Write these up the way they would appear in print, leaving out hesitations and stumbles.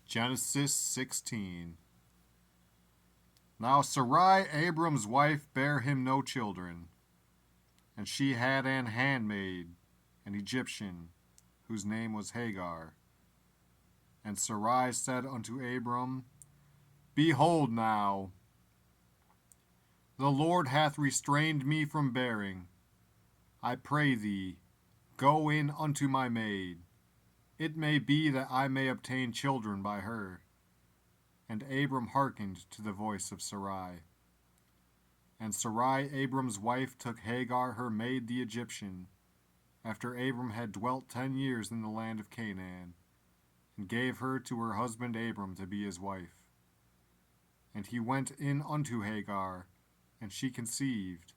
Genesis 16. Now Sarai, Abram's wife, bare him no children, and she had an handmaid, an Egyptian, whose name was Hagar. And Sarai said unto Abram, Behold now, the Lord hath restrained me from bearing. I pray thee, go in unto my maid. It may be that I may obtain children by her. And Abram hearkened to the voice of Sarai. And Sarai, Abram's wife, took Hagar her maid the Egyptian, after Abram had dwelt 10 years in the land of Canaan, and gave her to her husband Abram to be his wife. And he went in unto Hagar, and she conceived.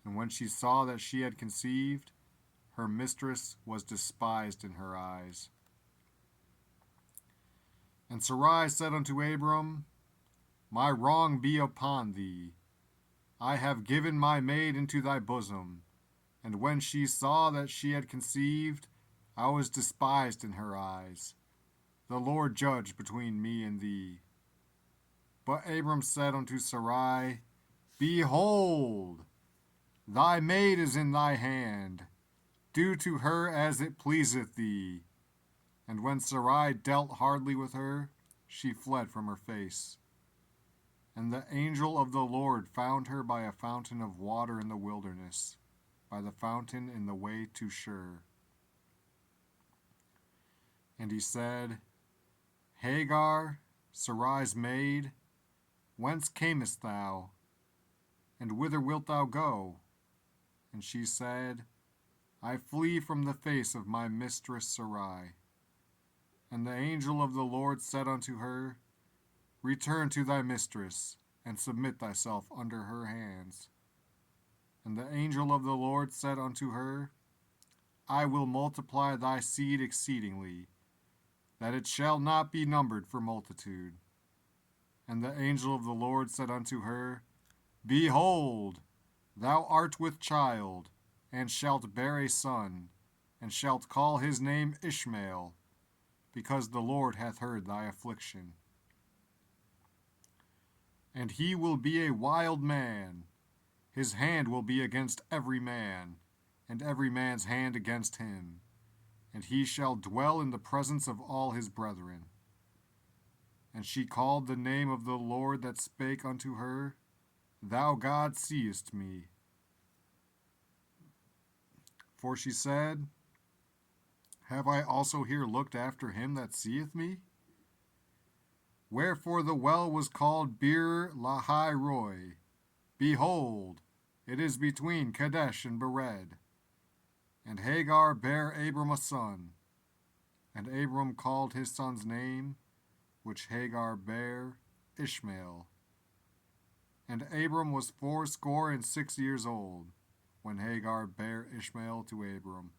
And when she saw that she had conceived, her mistress was despised in her eyes. And Sarai said unto Abram, My wrong be upon thee. I have given my maid into thy bosom. And when she saw that she had conceived, I was despised in her eyes. The Lord judge between me and thee. But Abram said unto Sarai, Behold, thy maid is in thy hand. Do to her as it pleaseth thee. And when Sarai dealt hardly with her, she fled from her face. And the angel of the Lord found her by a fountain of water in the wilderness, by the fountain in the way to Shur. And he said, Hagar, Sarai's maid, whence camest thou? And whither wilt thou go? And she said, I flee from the face of my mistress Sarai. And the angel of the Lord said unto her, Return to thy mistress, and submit thyself under her hands. And the angel of the Lord said unto her, I will multiply thy seed exceedingly, that it shall not be numbered for multitude. And the angel of the Lord said unto her, Behold, thou art with child, and shalt bear a son, and shalt call his name Ishmael, because the Lord hath heard thy affliction. And he will be a wild man. His hand will be against every man, and every man's hand against him. And he shall dwell in the presence of all his brethren. And she called the name of the Lord that spake unto her, Thou God seest me. For she said, Have I also here looked after him that seeth me? Wherefore the well was called Beer Lahai Roi. Behold, it is between Kadesh and Bered. And Hagar bare Abram a son. And Abram called his son's name, which Hagar bare, Ishmael. And Abram was 86 years old, when Hagar bare Ishmael to Abram.